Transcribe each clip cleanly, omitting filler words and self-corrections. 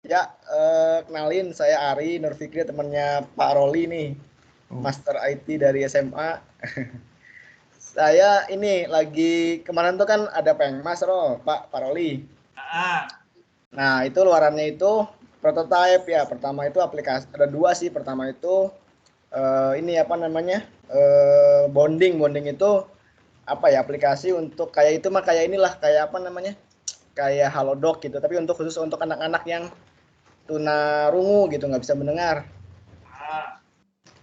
Ya, kenalin saya Ari Nur Fikri, temannya Pak Roli nih, Oh, Master IT dari SMA. Saya ini lagi kemarin tuh kan ada Pengmas, Pak Roli. Ah, Nah, itu luarannya itu prototype ya. Pertama itu aplikasi, ada dua sih. Pertama itu ini apa namanya? Bonding. Bonding itu apa ya? Aplikasi untuk kayak itu mah kayak inilah, kayak apa namanya? Kayak Halodoc gitu, tapi untuk khusus untuk anak-anak yang tunarungu gitu, nggak bisa mendengar. ah,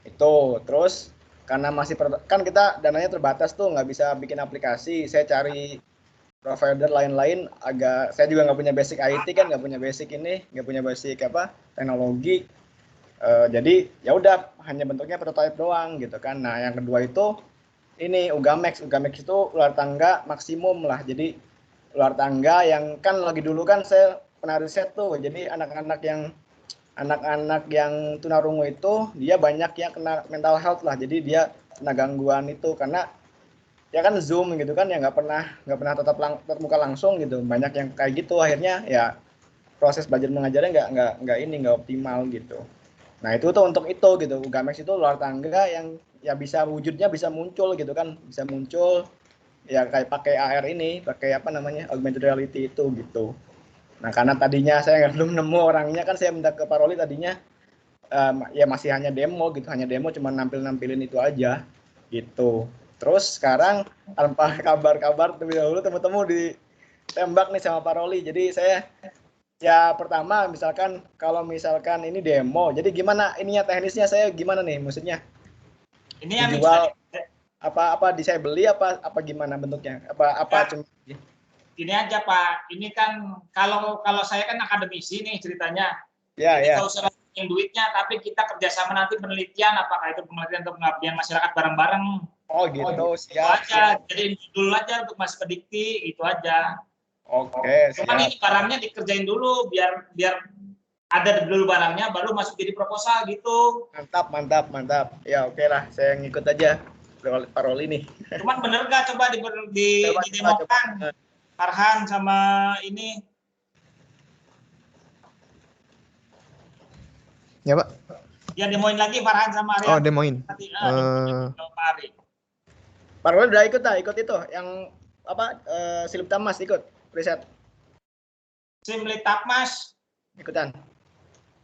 Itu terus karena masih kan kita dananya terbatas tuh, nggak bisa bikin aplikasi. Saya cari provider lain-lain, agak saya juga nggak punya basic IT kan, nggak punya basic ini, nggak punya basic apa teknologi. Jadi ya udah hanya bentuknya prototype doang gitu kan. Nah yang kedua itu ini Ugamex. Ugamex itu ular tangga maksimum lah. Jadi ular tangga yang kan lagi dulu kan saya pernah riset tuh. Jadi anak-anak yang tunarungu itu dia banyak yang kena mental health lah. Jadi dia kena gangguan itu karena ya kan Zoom gitu kan, ya nggak pernah tatap muka langsung gitu, banyak yang kayak gitu. Akhirnya ya proses belajar mengajarnya nggak optimal gitu. Nah itu tuh untuk itu gitu, Ugamex itu luar tangga yang ya bisa wujudnya bisa muncul gitu kan, bisa muncul ya kayak pakai AR ini, pakai apa namanya augmented reality itu gitu. Nah karena tadinya saya nggak belum nemu orangnya kan, saya minta ke Paroli tadinya, ya masih hanya demo gitu, hanya demo cuma nampilin itu aja gitu. Terus sekarang tanpa kabar-kabar terlebih dahulu temu-temu ditembak nih sama Paroli. Jadi saya ya pertama misalkan kalau misalkan ini demo, jadi gimana ininya teknisnya, saya gimana nih maksudnya ini yang dijual apa saya beli apa gimana bentuknya, apa ya, cuma ini aja Pak. Ini kan kalau saya kan akademisi nih ceritanya. ya Ini ya nggak usah yang duitnya, tapi kita kerjasama nanti penelitian, apakah itu penelitian untuk pengabdian masyarakat bareng-bareng. oh gitu, Itu siap aja. siap, Jadi dulu aja untuk masuk ke dikti, itu aja. oke Cuman siap, ini barangnya dikerjain dulu biar ada dulu barangnya, baru masuk jadi proposal gitu. mantap mantap mantap ya, oke lah saya ngikut aja Paroli nih. Cuman bener gak coba Coba didemokan Farhan sama ini. ya Pak. Ya demoin lagi Farhan sama Oh, Arya. demoin. Nanti demoin Pak Ari. Paroli udah ikut itu yang apa, Silip Tamas ikut riset Simli Tapmas ikutan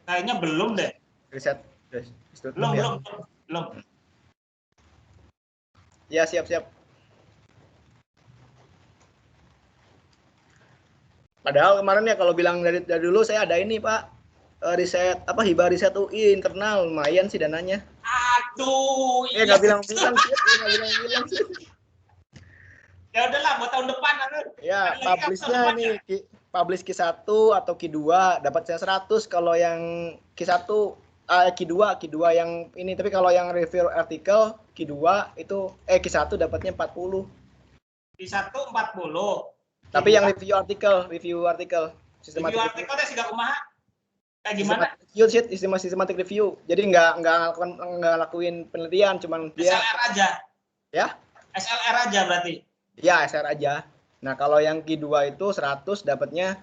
kayaknya belum deh. riset Belum, ya. belum. Ya siap siap. Padahal kemarin ya kalau bilang dari dulu saya ada ini Pak, riset apa hibah riset UI internal, lumayan sih dananya. Aduh, iya. Nggak bilang-bilang sih, nggak bilang-bilang sih. Ya udahlah buat tahun depan Ya, publishnya ini publish Q1 atau Q2 dapat saya 100 kalau yang Q1, Q2 yang ini, tapi kalau yang review artikel Q2 itu Q1 dapatnya 40. Q1 40. Tapi yang review artikel review artikelnya sudah kumaha? Kayak gimana? Systematic review. Jadi nggak lakuin penelitian, cuman dia SLR aja. Ya? SLR aja berarti. Ya, SR aja. Nah, kalau yang Q2 itu 100 dapatnya,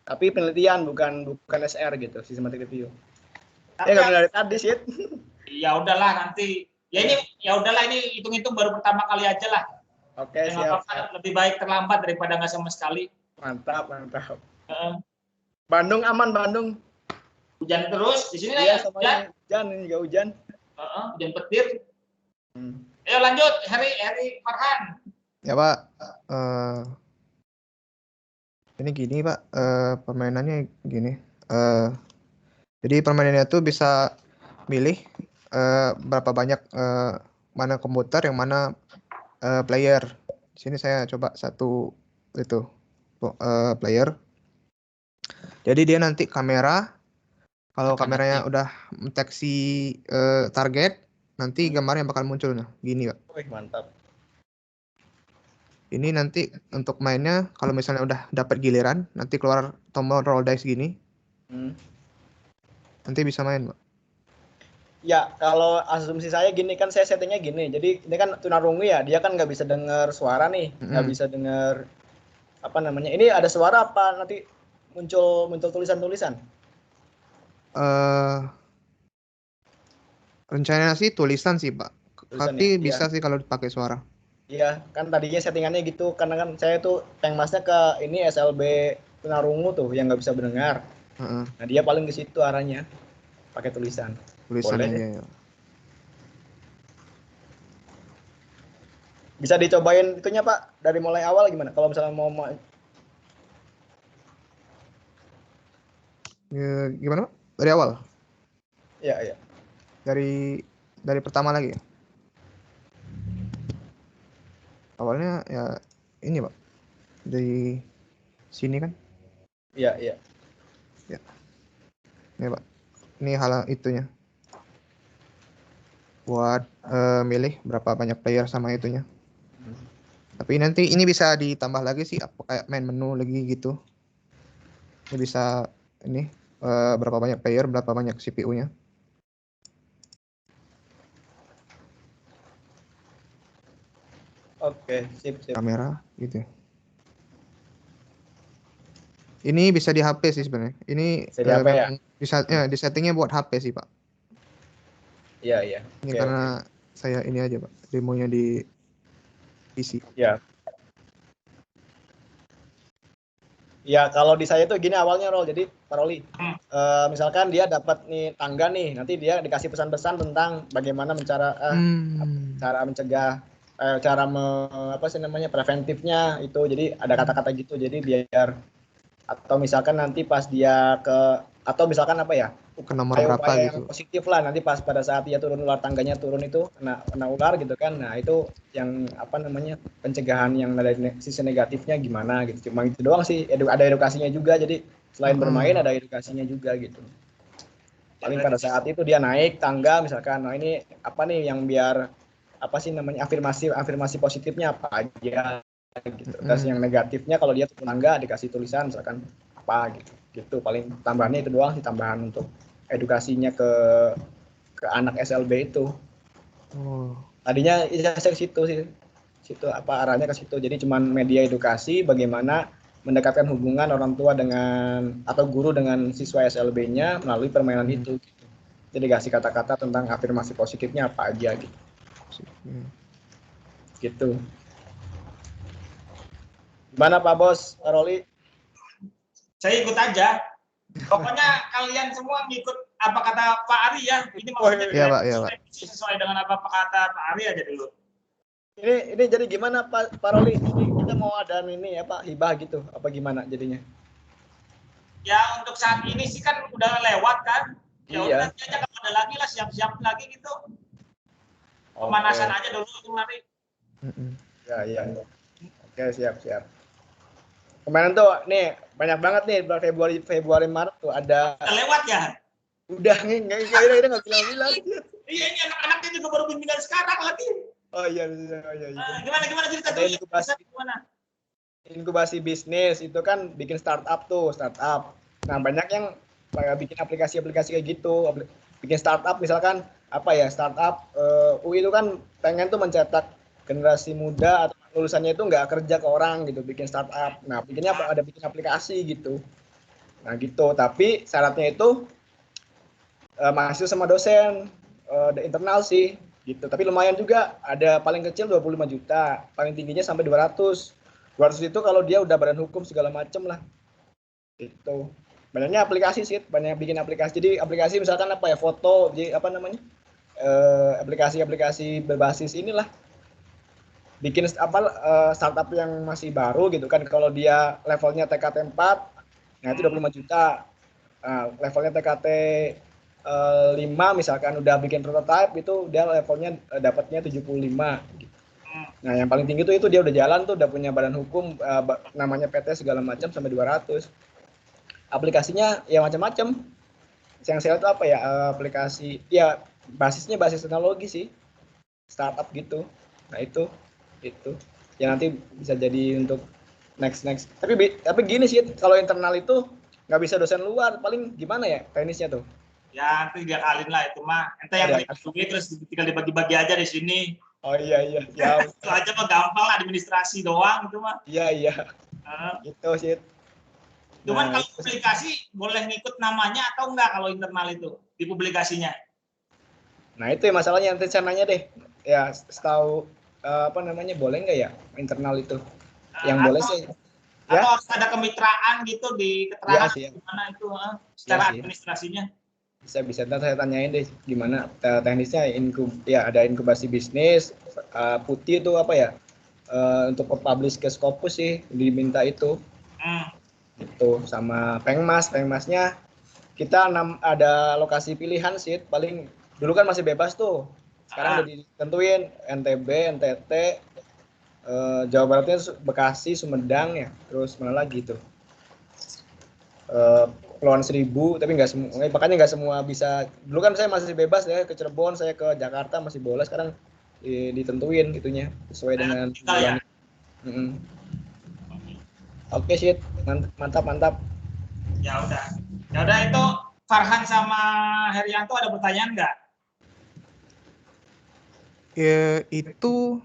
tapi penelitian bukan SR gitu, systematic review. Tapi Nggak benar dari tadi sih. Ya udahlah nanti. Ya udahlah ini hitung-hitung baru pertama kali aja lah. Oke, siap. Lebih baik terlambat daripada nggak sama sekali. Mantap. Bandung aman, Bandung. Hujan terus di sini ya, hujan. Ini juga hujan. Hujan petir. Ayo lanjut, Heri Farhan. Ya Pak. Ini gini Pak, permainannya gini. Jadi permainannya tuh bisa milih berapa banyak mana komputer yang mana player. Di sini saya coba satu itu player. Jadi dia nanti kamera, kalau kameranya udah mendeteksi target, nanti gambar yang bakal muncul. Nah, gini Pak. Mantap. Ini nanti untuk mainnya, kalau misalnya udah dapat giliran, nanti keluar tombol roll dice gini. Nanti bisa main, Pak. Ya, kalau asumsi saya gini kan, saya settingnya gini. Jadi ini kan tunarungu ya, dia kan nggak bisa dengar suara nih, nggak bisa dengar apa namanya. Ini ada suara apa nanti muncul tulisan-tulisan? eh rencananya sih tulisan sih, Pak. Tulisan Tapi ya? bisa Iya. sih kalau dipakai suara. Iya, kan tadinya settingannya gitu, karena kan saya tuh tank masnya ke ini SLB tunarungu tuh yang nggak bisa mendengar. Heeh, Nah dia paling ke situ arahnya, pakai tulisan. tulisan Boleh deh. aja ya. Bisa dicobain itunya Pak, dari mulai awal gimana? Kalau misalnya mau Gimana, Pak? Dari awal? ya ya. Dari pertama lagi ya? Awalnya ya ini, Pak. Dari sini kan? Iya, iya. Ya, ini, Pak. Ini hal itunya. Buat milih berapa banyak player sama itunya. Tapi nanti ini bisa ditambah lagi sih, apa kayak main menu lagi gitu. Ini bisa ini berapa banyak player, berapa banyak CPU-nya, Oke, sip sip. kamera gitu. Ini bisa di HP sih sebenarnya. Ini Jadi apa ya? memang di settingnya buat HP sih, Pak. Iya, iya. Ini Oke, karena oke. saya ini aja, Pak. Demonya di PC. Ya. Ya, kalau di saya tuh gini awalnya Rol. Jadi, Pak Roli, misalkan dia dapat nih tangga nih, nanti dia dikasih pesan-pesan tentang bagaimana cara mencegah apa sih namanya preventifnya itu. Jadi ada kata-kata gitu. Jadi biar atau misalkan nanti pas dia atau misalkan apa ya? Ke nomor berapa Upaya yang gitu. positif lah nanti pas pada saat dia turun ular tangganya turun itu kena ular gitu kan. Nah, itu yang apa namanya pencegahan yang dari sisi negatifnya gimana gitu. Cuma itu doang sih, ada edukasinya juga. Jadi selain bermain ada edukasinya juga gitu. Paling pada saat itu dia naik tangga misalkan, nah ini apa nih yang biar apa sih namanya afirmasi positifnya apa aja gitu. Terus yang negatifnya kalau dia turun tangga dikasih tulisan misalkan apa gitu. Gitu paling tambahannya itu doang sih, tambahan untuk edukasinya ke anak SLB itu. Oh. Tadinya saya ke situ sih. Situ apa arahnya ke situ. Jadi cuman media edukasi bagaimana mendekatkan hubungan orang tua dengan atau guru dengan siswa SLB-nya melalui permainan itu gitu. Jadi dikasih kata-kata tentang afirmasi positifnya apa aja gitu. Gitu. Gimana Pak Bos, Pak Roli? Saya ikut aja. Pokoknya kalian semua ngikut apa kata Pak Ari ya. Ini maksudnya Iya, Pak, iya, Pak. sesuai dengan apa kata Pak Ari aja dulu. Ini jadi gimana Pak Roli? Ini kita mau ada ini ya Pak hibah gitu apa gimana jadinya? Ya untuk saat ini sih kan udah lewat kan. Ya udah Iya. nanti aja kalau ada lagi lah siap-siap lagi gitu. Pemanasan aja dulu itu Mari. Ya, iya. Oke, siap. Kemarin tuh nih banyak banget nih bulan Februari Maret tuh ada. Udah lewat ya? Udah nggak bilang. Iya ini anak-anaknya juga baru bimbingan sekarang lagi. Oh iya. Gimana cerita tuh? Inkubasi bisnis itu kan bikin startup. Nah banyak yang bikin aplikasi kayak gitu, bikin startup misalkan apa ya startup UI itu kan pengen tuh mencetak generasi muda atau lulusannya itu nggak kerja ke orang gitu, bikin startup. Nah bikin aplikasi gitu. Nah gitu, tapi syaratnya itu mahasiswa sama dosen internal sih gitu. Tapi lumayan juga, ada paling kecil 25 juta, paling tingginya sampai 200. 200 itu kalau dia udah badan hukum segala macem lah. Itu. Banyaknya aplikasi sih, banyak bikin aplikasi. Jadi aplikasi misalkan apa ya, foto, jadi apa namanya? Aplikasi-aplikasi berbasis inilah. Bikin startup yang masih baru gitu kan. Kalau dia levelnya TKT 4, nah itu 25 juta. Nah, levelnya TKT 5 misalkan udah bikin prototype itu dia levelnya dapatnya 75 gitu. Nah, yang paling tinggi itu dia udah jalan tuh, udah punya badan hukum namanya PT segala macam sampai 200. Aplikasinya ya macam-macam. Yang saya lihat itu apa ya? Aplikasi ya basis teknologi sih. Startup gitu. Nah, itu ya nanti bisa jadi untuk next. Tapi gini sih, kalau internal itu nggak bisa dosen luar, paling gimana ya teknisnya tuh? Ya nanti dia kalin lah itu mah. Ente yang terima duit terus tinggal dibagi-bagi aja di sini. Oh iya. Ya. Itu aja mah gampang lah, administrasi doang itu mah. Iya. Gitu sih. Cuman Nah, kalau publikasi boleh ngikut namanya atau enggak kalau internal itu di publikasinya? nah itu ya masalahnya, nanti saya nanya deh. Ya setahu apa namanya, boleh nggak ya internal itu? Yang boleh Atau sih atau ya. harus ada kemitraan gitu di Iya keterangan sih ya. gimana itu Iya secara sih. administrasinya? Bisa ntar saya tanyain deh gimana teknisnya, ya ada inkubasi bisnis, putih itu apa ya, untuk publish ke Scopus sih diminta itu. Itu sama pengmasnya kita ada lokasi pilihan sih, paling dulu kan masih bebas tuh, sekarang udah ditentuin NTB, NTT, Jawa Baratnya Bekasi, Sumedang ya, terus mana lagi tuh, Kepulauan Seribu, tapi nggak semua, makanya nggak semua bisa. Dulu kan saya masih bebas ya, ke Cirebon, saya ke Jakarta masih boleh, sekarang ditentuin itunya sesuai dengan Ya. Oke sih, mantap. Ya udah itu Farhan sama Herianto ada pertanyaan nggak? Ya, itu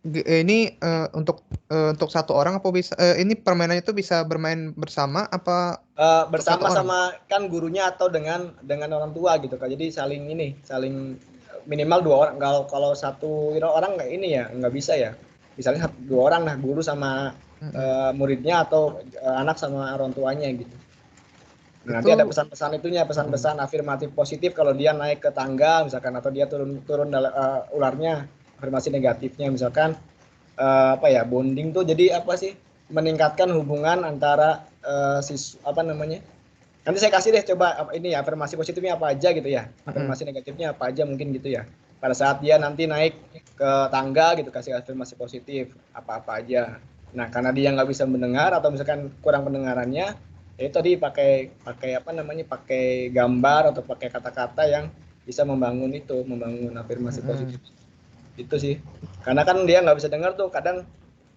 ini untuk satu orang apa bisa ini permainannya itu bisa bermain bersama apa untuk satu Bersama orang? sama kan gurunya atau dengan orang tua gitu kan, jadi saling minimal 2 orang. Kalau satu orang nggak ini ya, nggak bisa ya, misalnya 2 orang, nah guru sama muridnya, atau anak sama orang tuanya gitu. Nah, nanti ada Itu pesan-pesan itunya, pesan-pesan afirmatif positif kalau dia naik ke tangga misalkan, atau dia turun ularnya afirmasi negatifnya misalkan, apa ya, bonding tuh, jadi apa sih, meningkatkan hubungan antara apa namanya, nanti saya kasih deh coba ini ya, afirmasi positifnya apa aja gitu ya, afirmasi negatifnya apa aja mungkin gitu ya, pada saat dia nanti naik ke tangga gitu, kasih afirmasi positif apa-apa aja. Nah karena dia nggak bisa mendengar atau misalkan kurang pendengarannya, itu tadi pakai apa namanya, pakai gambar atau pakai kata-kata yang bisa membangun afirmasi positif itu sih. Karena kan dia nggak bisa dengar tuh, kadang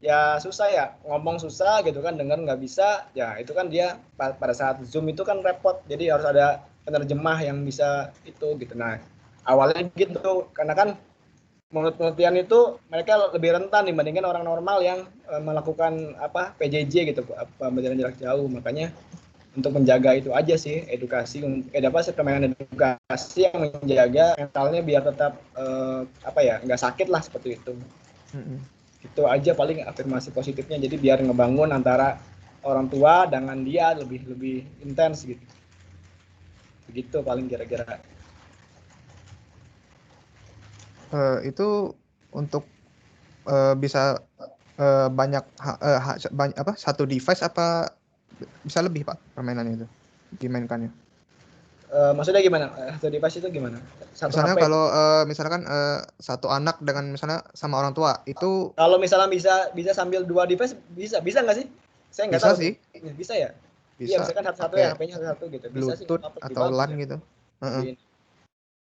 ya susah ya, ngomong susah gitu kan, dengar nggak bisa ya, itu kan dia pada saat Zoom itu kan repot, jadi harus ada penerjemah yang bisa itu gitu. Nah awalnya gitu, karena kan menurut penelitian itu mereka lebih rentan dibandingkan orang normal yang melakukan apa, PJJ gitu, pembelajaran jarak jauh. Makanya untuk menjaga itu aja sih, edukasi, apa sih, permainan edukasi yang menjaga mentalnya biar tetap apa ya, nggak sakit lah, seperti itu. Itu aja paling afirmasi positifnya, jadi biar ngebangun antara orang tua dengan dia lebih intens gitu. Begitu paling kira-kira. Itu untuk bisa banyak apa satu device apa bisa lebih Pak permainannya itu dimainkannya? Maksudnya gimana? Satu device itu gimana? Satu Misalnya HP? kalau misalkan satu anak dengan misalnya sama orang tua itu Kalau misalnya bisa sambil 2 device, bisa nggak sih? Saya nggak bisa tahu tuh. sih, Bisa ya? Iya, bisa misalkan satu-satu ya, pakai HP-nya satu-satu gitu. Bisa sih, nggak Bluetooth apa-apa, lebih atau bagus LAN ya. gitu. Lebih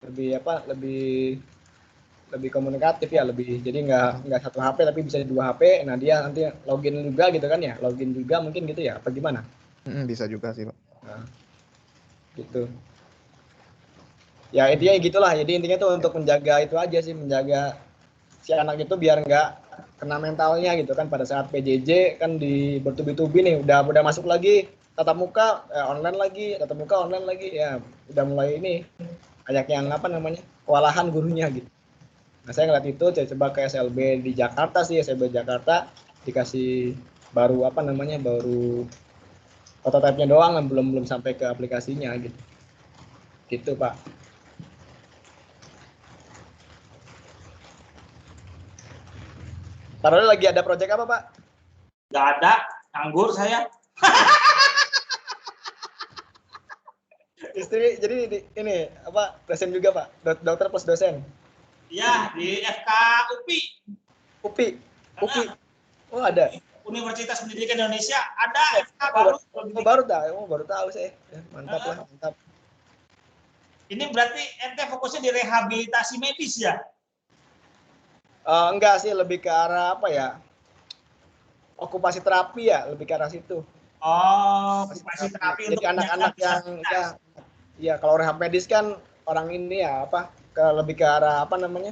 lebih apa? Lebih komunikatif ya, lebih, jadi nggak satu HP tapi bisa 2 HP. Nah dia nanti login juga gitu kan ya, login juga mungkin gitu ya, apa gimana? Bisa juga sih Pak. Nah, gitu ya, intinya gitulah. Jadi intinya tuh untuk menjaga itu aja sih, menjaga si anak itu biar nggak kena mentalnya gitu kan, pada saat PJJ kan di bertubi-tubi nih, udah masuk lagi tatap muka, online lagi, tatap muka online lagi ya, udah mulai ini banyak yang apa namanya, kewalahan gurunya gitu. Nah saya ngeliat itu, saya coba ke SLB di Jakarta sih, SLB Jakarta dikasih baru apa namanya, baru prototipe-nya doang, belum sampai ke aplikasinya gitu. Gitu Pak. Padahal lagi ada proyek apa Pak? Nggak ada, nganggur saya. Istri jadi ini apa, dosen juga Pak, dokter plus dosen. Iya, di FK UPI. UPI. Oh ada. Universitas Pendidikan Indonesia ada FK baru. Baru tahu saya. Ya, mantap lah, mantap. Ini berarti ente fokusnya di rehabilitasi medis ya? Enggak sih, lebih ke arah apa ya? Okupasi terapi ya, lebih ke arah situ. Oh, okupasi terapi Jadi untuk anak-anak yang ya kalau rehab medis kan orang ini ya apa, lebih ke arah apa namanya?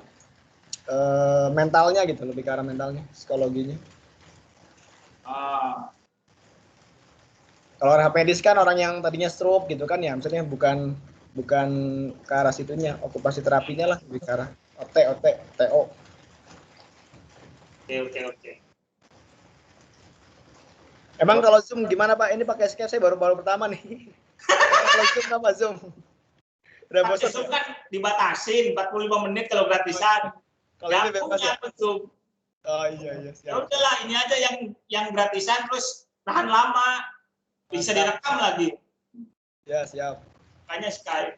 Mentalnya gitu, lebih ke arah mentalnya, psikologinya. Oh. Kalau orang medis kan orang yang tadinya stroke gitu kan ya, maksudnya bukan ke arah situnya, okupasi terapinya lah, lebih ke arah TO. Oke. Emang kalau Zoom gimana Pak? Ini pakai Skype saya baru pertama nih. Kalau Zoom apa Zoom? Udah bosan. Zoom kan dibatasin 45 menit kalau gratisan. Kalau ini bebas ya? Zoom. Oh iya Ya siap. udahlah, ini aja yang gratisan terus tahan lama. Bisa direkam lagi. Ya, siap. Makanya Skype.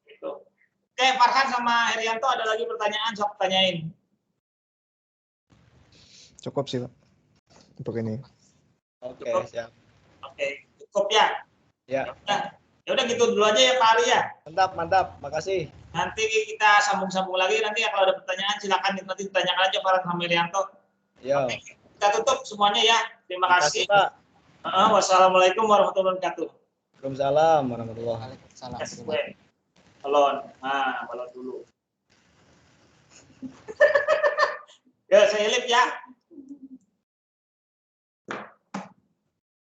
Gitu. Oke, Farhan sama Herianto ada lagi pertanyaan, sok tanyain. Cukup sih, Pak. Untuk ini. Oke, Cukup? siap. Oke, cukup ya. Ya. Ya udah gitu dulu aja ya Pak Ari ya. Mantap. Makasih. Nanti kita sambung-sambung lagi, nanti ya kalau ada pertanyaan silakan nanti ditanyakan aja Farhan sama Herianto. Yo. Oke, kita tutup semuanya ya. Terima kasih. Pak. Wassalamualaikum warahmatullahi wabarakatuh. Waalaikumsalam warahmatullahi wabarakatuh. Waalaikumsalam. Balon. Balon dulu. Ya, saya lihat ya.